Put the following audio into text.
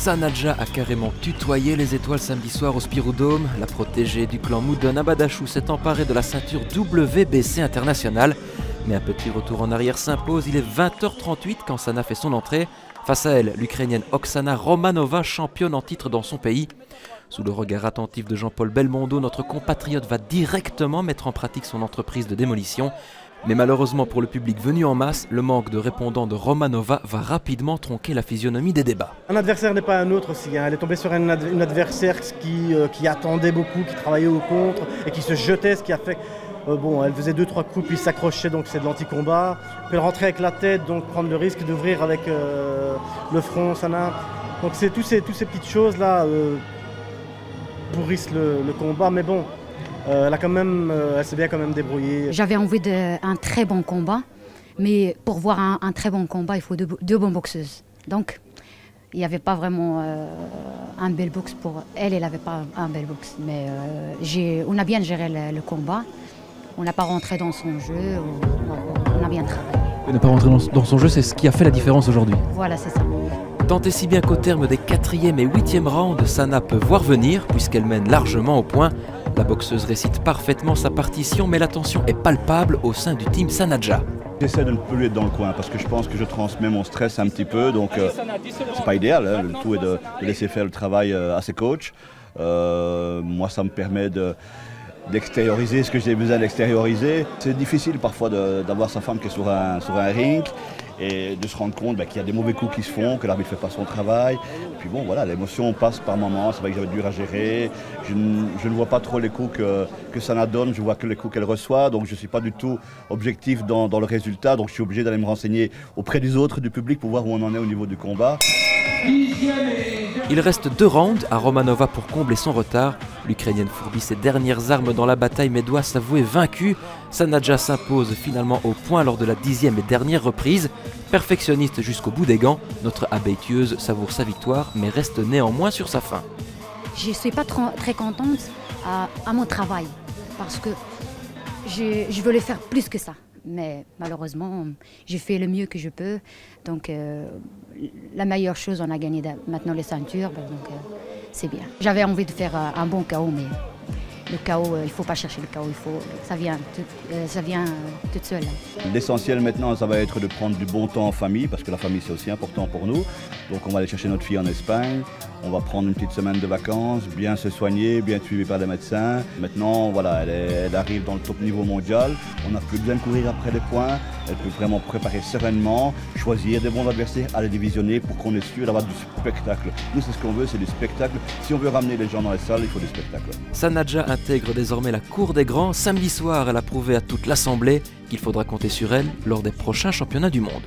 Sanadja a carrément tutoyé les étoiles samedi soir au Spiroudome. La protégée du clan Moudon Abadachou s'est emparée de la ceinture WBC internationale. Mais un petit retour en arrière s'impose, il est 20h38 quand Sana fait son entrée. Face à elle, l'Ukrainienne Oksana Romanova, championne en titre dans son pays. Sous le regard attentif de Jean-Paul Belmondo, notre compatriote va directement mettre en pratique son entreprise de démolition. Mais malheureusement pour le public venu en masse, le manque de répondants de Romanova va rapidement tronquer la physionomie des débats. Un adversaire n'est pas un autre aussi. Elle est tombée sur une adversaire qui attendait beaucoup, qui travaillait au contre et qui se jetait, ce qui a fait... elle faisait 2-3 coups puis s'accrochait, donc c'est de l'anti-combat. Puis elle rentrait avec la tête, donc prendre le risque d'ouvrir avec le front, Sana. Donc c'est toutes ces petites choses-là pourrissent le combat, mais bon... elle s'est bien quand même débrouillée. J'avais envie d'un très bon combat, mais pour voir un très bon combat, il faut deux bonnes boxeuses. Donc, il n'y avait pas vraiment un bel box pour elle. Elle n'avait pas un bel box. Mais on a bien géré le combat. On n'a pas rentré dans son jeu. On a bien travaillé. Ne pas rentrer dans son jeu, c'est ce qui a fait la différence aujourd'hui. Voilà, c'est ça. Tant et si bien qu'au terme des 4e et 8e rounds, Sana peut voir venir, puisqu'elle mène largement au point. La boxeuse récite parfaitement sa partition, mais la tension est palpable au sein du team Sanadja. J'essaie de ne plus être dans le coin parce que je pense que je transmets mon stress un petit peu, donc c'est pas idéal. Hein. Le tout est de laisser faire le travail à ses coachs. Moi, ça me permet d'extérioriser ce que j'ai besoin d'extérioriser. C'est difficile parfois d'avoir sa femme qui est sur un ring et de se rendre compte qu'il y a des mauvais coups qui se font, que l'arbitre ne fait pas son travail. Et puis bon, voilà, l'émotion passe par moments, c'est vrai que j'avais dur à gérer. Je ne vois pas trop les coups que Sana donne, je vois que les coups qu'elle reçoit, donc je ne suis pas du tout objectif dans le résultat, donc je suis obligé d'aller me renseigner auprès des autres, du public, pour voir où on en est au niveau du combat. Il reste 2 rounds à Romanova pour combler son retard. L'Ukrainienne fourbit ses dernières armes dans la bataille mais doit s'avouer vaincue. Sanadja s'impose finalement au point lors de la 10e et dernière reprise. Perfectionniste jusqu'au bout des gants, notre abaitueuse savoure sa victoire mais reste néanmoins sur sa faim. Je ne suis pas très contente à mon travail parce que je voulais faire plus que ça. Mais malheureusement, j'ai fait le mieux que je peux. Donc la meilleure chose, on a gagné maintenant les ceintures, donc c'est bien. J'avais envie de faire un bon KO, mais le KO, il ne faut pas chercher le KO, ça vient toute seule. L'essentiel maintenant, ça va être de prendre du bon temps en famille, parce que la famille c'est aussi important pour nous. Donc on va aller chercher notre fille en Espagne, on va prendre une petite semaine de vacances, bien se soigner, bien suivi par des médecins. Maintenant, voilà, elle arrive dans le top niveau mondial, on n'a plus besoin de courir après les points, elle peut vraiment préparer sereinement, choisir des bons adversaires, aller divisionner pour qu'on est sûr d'avoir du spectacle. Nous, c'est ce qu'on veut, c'est du spectacle. Si on veut ramener les gens dans les salles, il faut du spectacle. Sanadja intègre désormais la cour des grands. Samedi soir, elle a prouvé à toute l'assemblée qu'il faudra compter sur elle lors des prochains championnats du monde.